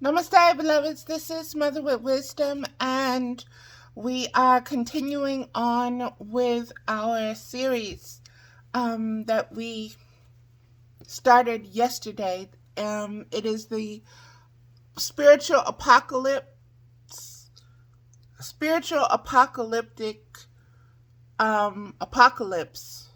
Namaste, beloveds. This is Mother with Wisdom, and we are continuing on with our series that we started yesterday. It is the spiritual apocalyptic apocalypse.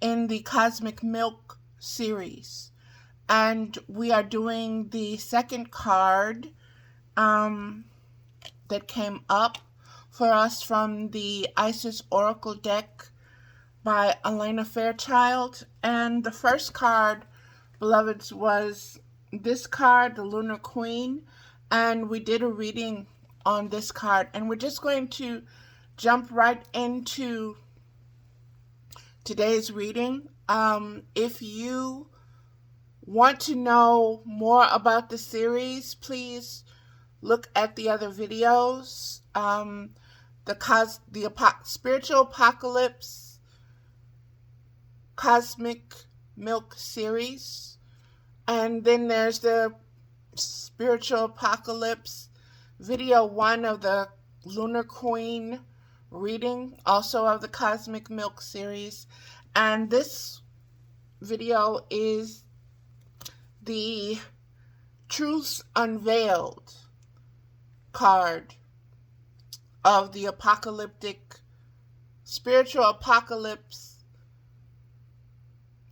In the Cosmic Milk series. And we are doing the second card that came up for us from the Isis Oracle deck by Elena Fairchild. And the first card, beloveds, was this card, the Lunar Queen. And we did a reading on this card. And we're just going to jump right into today's reading. If you want to know more about the series, please look at the other videos. The Spiritual Apocalypse Cosmic Milk series. And then there's the Spiritual Apocalypse video 1 of the Lunar Queen reading, also of the Cosmic Milk series. And this video is the Truths Unveiled card of the apocalyptic spiritual apocalypse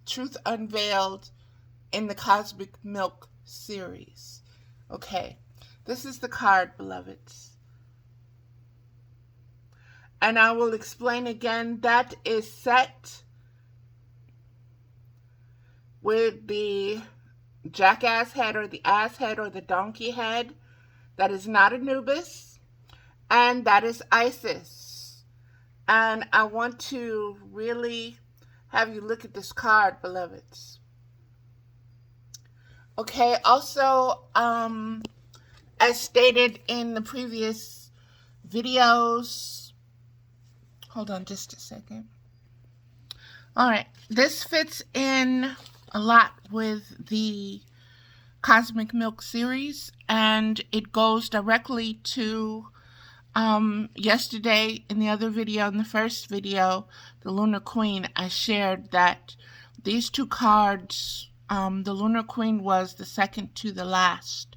Truth Unveiled in the Cosmic Milk series. Okay, this is the card, beloveds. And I will explain again, that is set with the jackass head or the ass head or the donkey head. That is not Anubis, and that is Isis. And I want to really have you look at this card, beloveds. Okay, also, as stated in the previous videos, hold on just a second. All right, this fits in a lot with the Cosmic Milk series, and it goes directly to yesterday in the other video, in the first video, the Lunar Queen. I shared that these two cards, the Lunar Queen was the second to the last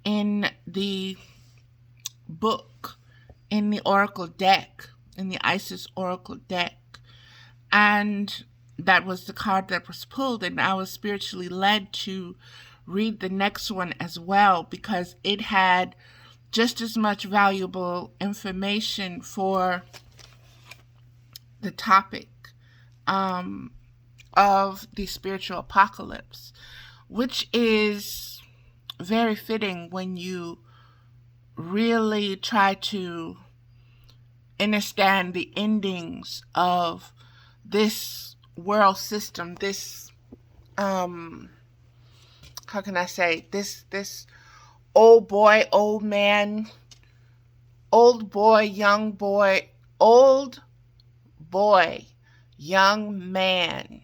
in the book, in the Oracle deck, in the Isis Oracle deck. And that was the card that was pulled, and I was spiritually led to read the next one as well, because it had just as much valuable information for the topic of the spiritual apocalypse, which is very fitting when you really try to understand the endings of this world system, this how can I say, this old boy, old man, old boy, young boy, old boy, young man,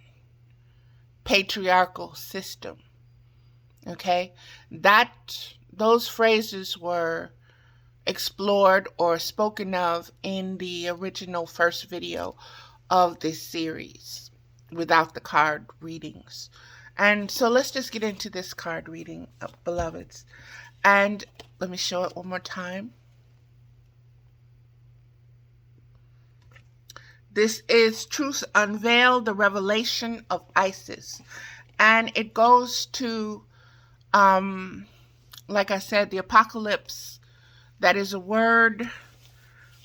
patriarchal system. Okay, those phrases were explored or spoken of in the original first video of this series without the card readings. And so let's just get into this card reading, beloveds. And let me show it one more time. This is Truth Unveiled, the Revelation of Isis. And it goes to, like I said, the apocalypse. That is a word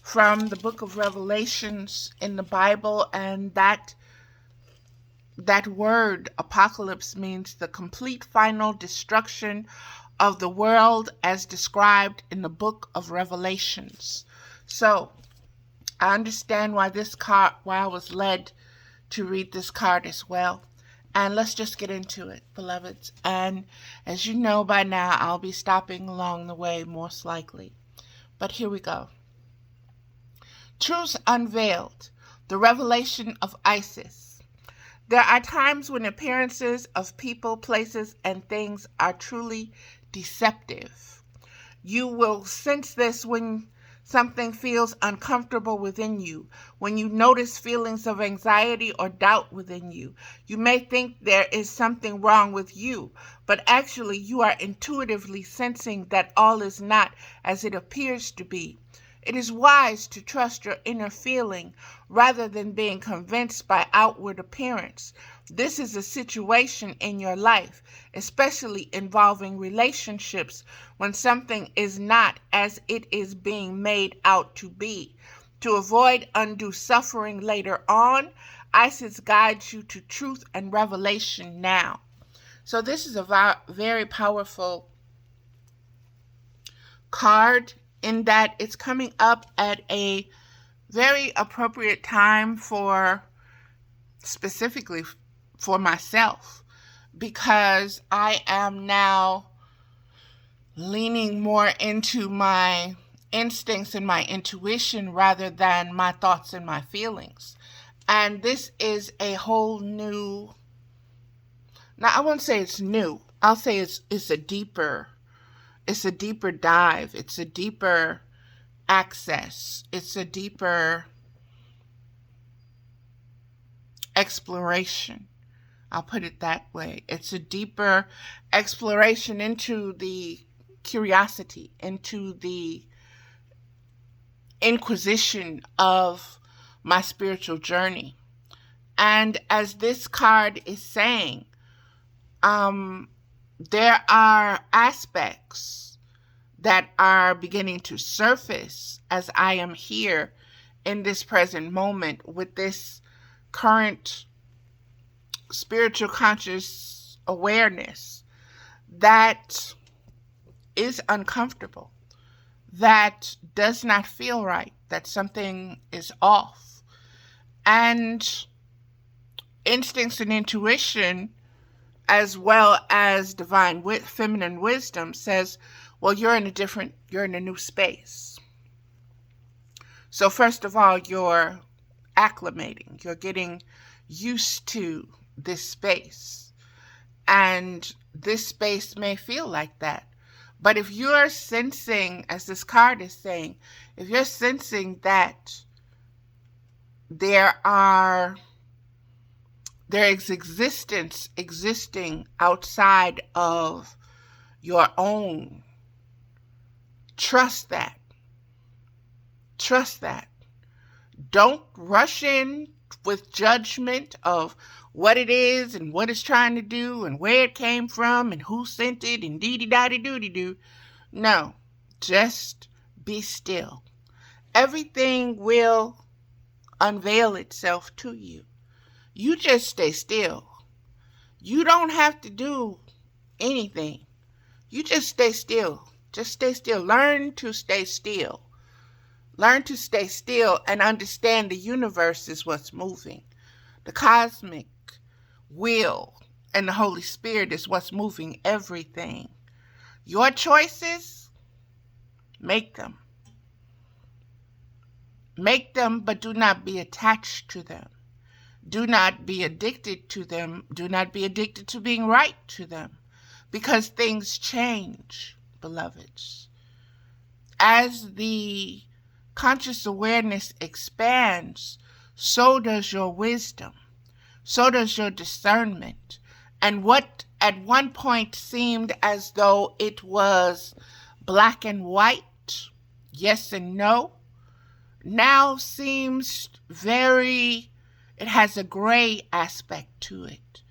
from the book of Revelations in the Bible, and that word, apocalypse, means the complete final destruction of the world as described in the book of Revelations. So, I understand why I was led to read this card as well. And let's just get into it, beloveds. And as you know by now, I'll be stopping along the way, most likely. But here we go. Truths Unveiled, the Revelation of Isis. There are times when appearances of people, places, and things are truly deceptive. You will sense this when something feels uncomfortable within you, when you notice feelings of anxiety or doubt within you. You may think there is something wrong with you, but actually you are intuitively sensing that all is not as it appears to be. It is wise to trust your inner feeling rather than being convinced by outward appearance. This is a situation in your life, especially involving relationships, when something is not as it is being made out to be. To avoid undue suffering later on, Isis guides you to truth and revelation now. So this is a very powerful card in that it's coming up at a very appropriate time for, specifically for myself, because I am now leaning more into my instincts and my intuition rather than my thoughts and my feelings. And this is a whole new, now I won't say it's new, I'll say it's a deeper dive, it's a deeper access, it's a deeper exploration. I'll put it that way. It's a deeper exploration into the curiosity, into the inquisition of my spiritual journey. And as this card is saying, there are aspects that are beginning to surface as I am here in this present moment with this current spiritual conscious awareness that is uncomfortable, that does not feel right, that something is off. And instincts and intuition, as well as divine feminine wisdom, says, well, you're in a new space. So first of all, you're acclimating, you're getting used to this space. And this space may feel like that. But if you're sensing, as this card is saying, if you're sensing that there is existence existing outside of your own, trust that. Trust that. Don't rush in with judgment of what it is and what it's trying to do and where it came from and who sent it and dee-dee-da-dee-doo-dee-doo. No, just be still. Everything will unveil itself to you. You just stay still. You don't have to do anything. You just stay still. Just stay still. Learn to stay still. Learn to stay still and understand the universe is what's moving. The cosmic will and the Holy Spirit is what's moving everything. Your choices, make them. Make them, but do not be attached to them. Do not be addicted to them. Do not be addicted to being right to them. Because things change, beloveds. As the conscious awareness expands, so does your wisdom. So does your discernment. And what at one point seemed as though it was black and white, yes and no, now seems it has a gray aspect to it.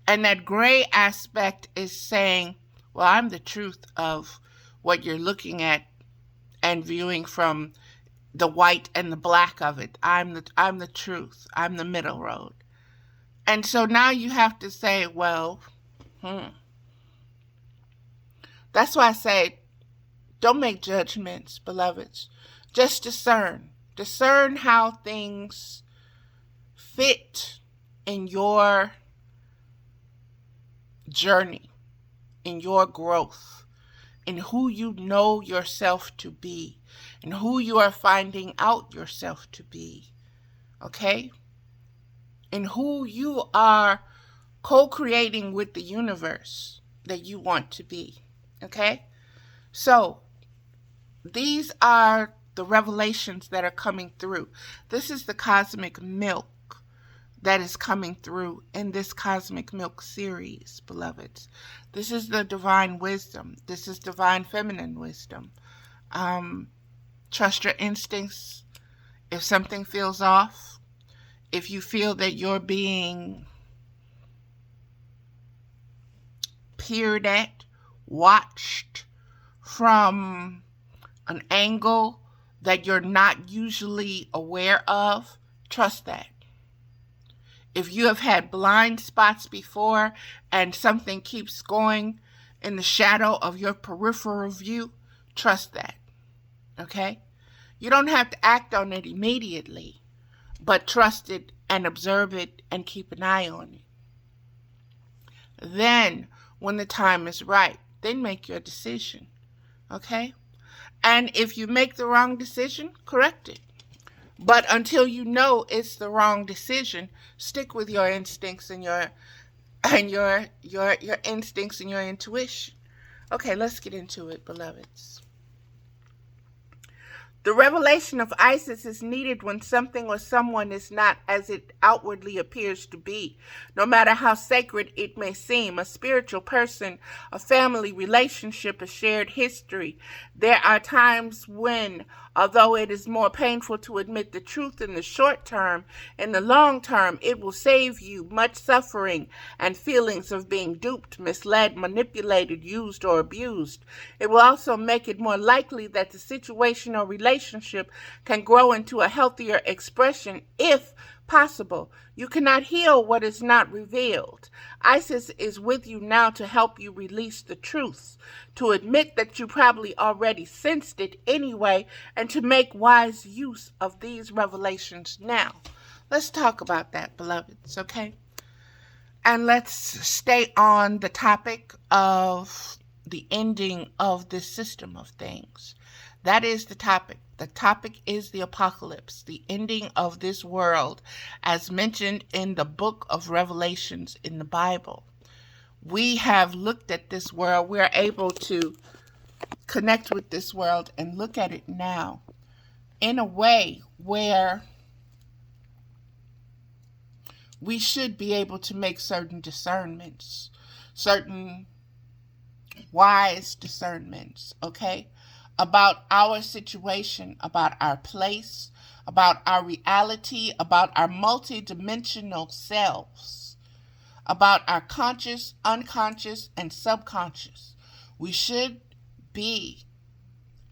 And that gray aspect is saying, well, I'm the truth of what you're looking at and viewing from the white and the black of it. I'm the truth. I'm the middle road. And so now you have to say, well, That's why I say, don't make judgments, beloveds. Just discern. Discern how things fit in your journey, in your growth, in who you know yourself to be, and who you are finding out yourself to be. Okay? and who you are co-creating with the universe that you want to be. Okay? So, these are the revelations that are coming through. This is the cosmic milk that is coming through in this Cosmic Milk series, beloveds. This is the divine wisdom. This is divine feminine wisdom. Trust your instincts. If something feels off, if you feel that you're being peered at, watched from an angle that you're not usually aware of, trust that. If you have had blind spots before and something keeps going in the shadow of your peripheral view, trust that. Okay? You don't have to act on it immediately, but trust it and observe it and keep an eye on it. Then, when the time is right, then make your decision. Okay? And if you make the wrong decision, correct it. But until you know it's the wrong decision, stick with your instincts and your instincts and your intuition. Okay, let's get into it, beloveds. The revelation of Isis is needed when something or someone is not as it outwardly appears to be, no matter how sacred it may seem. A spiritual person, a family relationship, a shared history. There are times when, although it is more painful to admit the truth in the short term, in the long term, it will save you much suffering and feelings of being duped, misled, manipulated, used, or abused. It will also make it more likely that the situation or relationship can grow into a healthier expression if possible. You cannot heal what is not revealed. Isis is with you now to help you release the truth, to admit that you probably already sensed it anyway, and to make wise use of these revelations now. Let's talk about that, beloveds, okay? And let's stay on the topic of the ending of this system of things. That is the topic. The topic is the apocalypse, the ending of this world, as mentioned in the book of Revelations in the Bible. We have looked at this world. We're able to connect with this world and look at it now in a way where we should be able to make certain discernments, certain wise discernments, okay? About our situation, about our place, about our reality, about our multidimensional selves, about our conscious, unconscious, and subconscious. We should be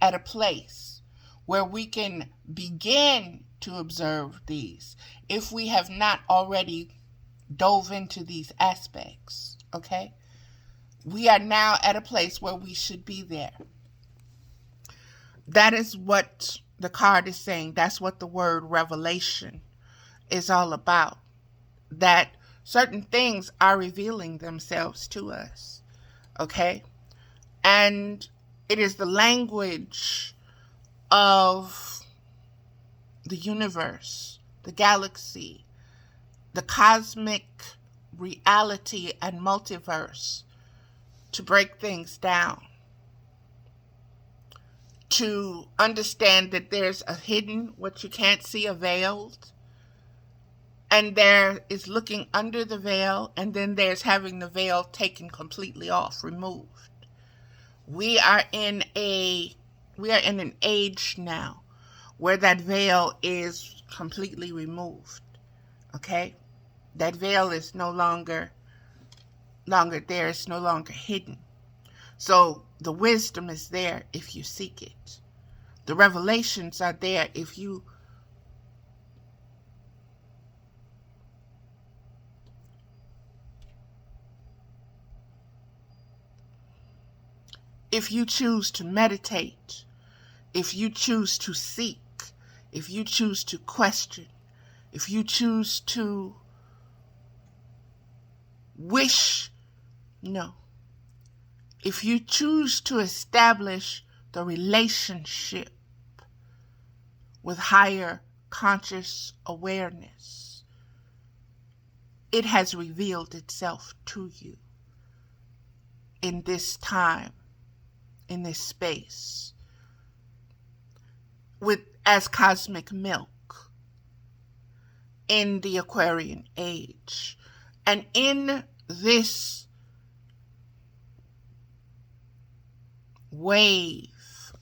at a place where we can begin to observe these if we have not already dove into these aspects, okay? We are now at a place where we should be there. That is what the card is saying. That's what the word revelation is all about. That certain things are revealing themselves to us, okay? And it is the language of the universe, the galaxy, the cosmic reality and multiverse to break things down, to understand that there's a hidden, what you can't see, a veiled, and there is looking under the veil, and then there's having the veil taken completely off, removed. We are in an age now where that veil is completely removed. Okay? That veil is no longer there. It's no longer hidden. So the wisdom is there if you seek it. The revelations are there if you choose to meditate, if you choose to seek, if you choose to question, if you choose to if you choose to establish the relationship with higher conscious awareness, it has revealed itself to you in this time, in this space, with as cosmic milk in the Aquarian age. And in this wave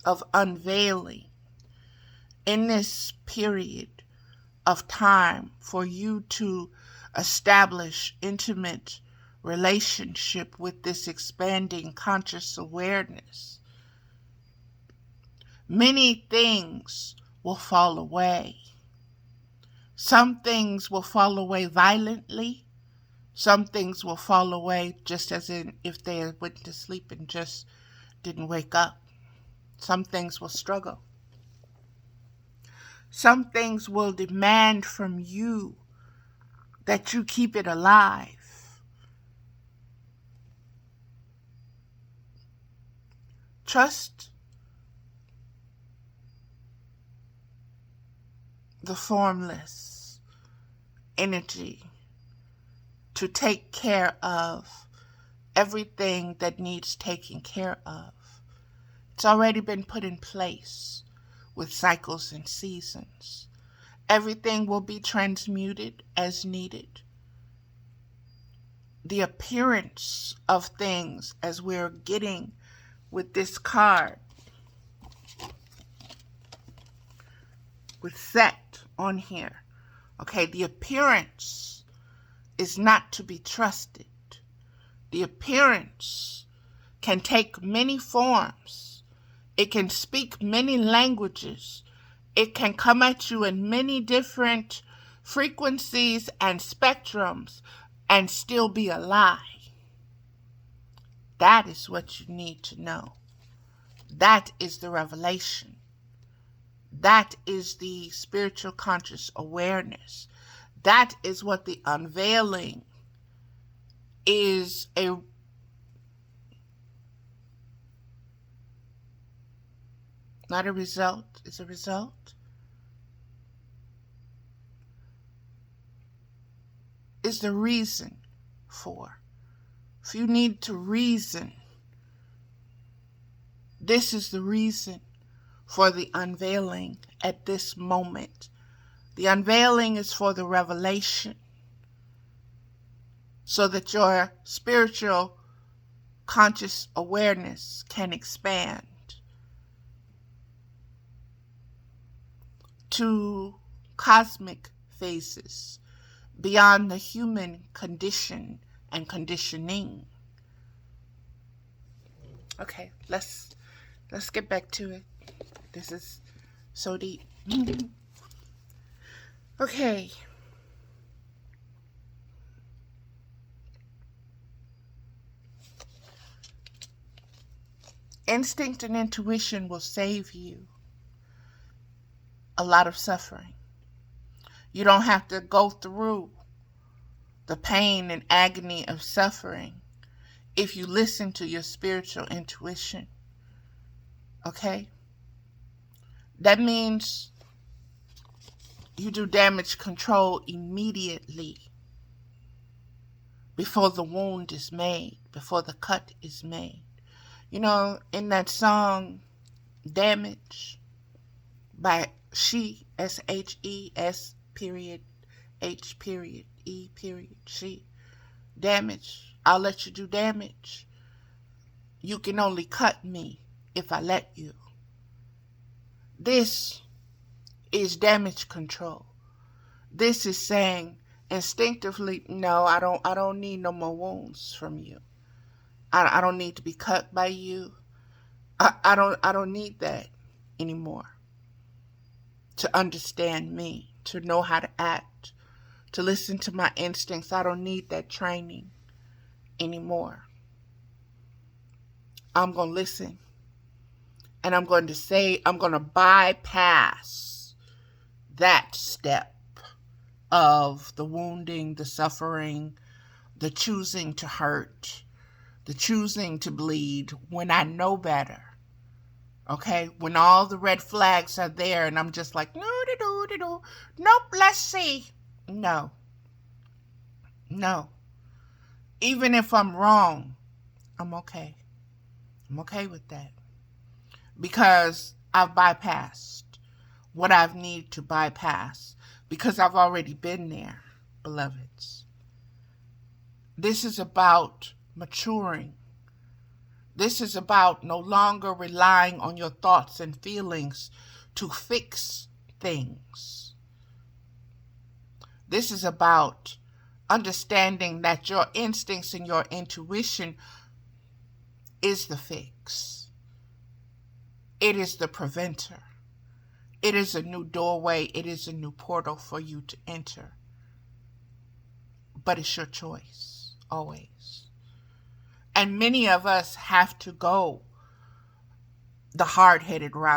of unveiling, in this period of time for you to establish intimate relationship with this expanding conscious awareness, many things will fall away. Some things will fall away violently. Some things will fall away just as in if they went to sleep and just didn't wake up. Some things will struggle. Some things will demand from you that you keep it alive. Trust the formless energy to take care of everything that needs taking care of. It's already been put in place with cycles and seasons. Everything will be transmuted as needed. The appearance of things, as we're getting with this card, with set on here, okay, the appearance is not to be trusted. The appearance can take many forms. It can speak many languages. It can come at you in many different frequencies and spectrums and still be a lie. That is what you need to know. That is the revelation. That is the spiritual conscious awareness. That is what the unveiling is not a result, it's a result. Is the reason for. If you need to reason, this is the reason for the unveiling at this moment. The unveiling is for the revelation, so that your spiritual conscious awareness can expand to cosmic phases beyond the human condition and conditioning. Okay, let's get back to it. This is so deep. Okay. Instinct and intuition will save you a lot of suffering. You don't have to go through the pain and agony of suffering if you listen to your spiritual intuition. Okay? That means you do damage control immediately before the wound is made, before the cut is made. You know, in that song, Damage, by She, S-H-E-S period, H period, E period, She, damage, I'll let you do damage. You can only cut me if I let you. This is damage control. This is saying instinctively, no, I don't need no more wounds from you. I don't need to be cut by you. I don't need that anymore. To understand me, to know how to act, to listen to my instincts. I don't need that training anymore. I'm going to listen. And I'm going to bypass that step of the wounding, the suffering, the choosing to hurt, the choosing to bleed when I know better. Okay? When all the red flags are there and I'm just like, nope, let's see. No. No. Even if I'm wrong, I'm okay. I'm okay with that. Because I've bypassed what I've needed to bypass. Because I've already been there, beloveds. This is about maturing. This is about no longer relying on your thoughts and feelings to fix things. This is about understanding that your instincts and your intuition is the fix. It is the preventer. It is a new doorway. It is a new portal for you to enter. But it's your choice, always. And many of us have to go the hard-headed route.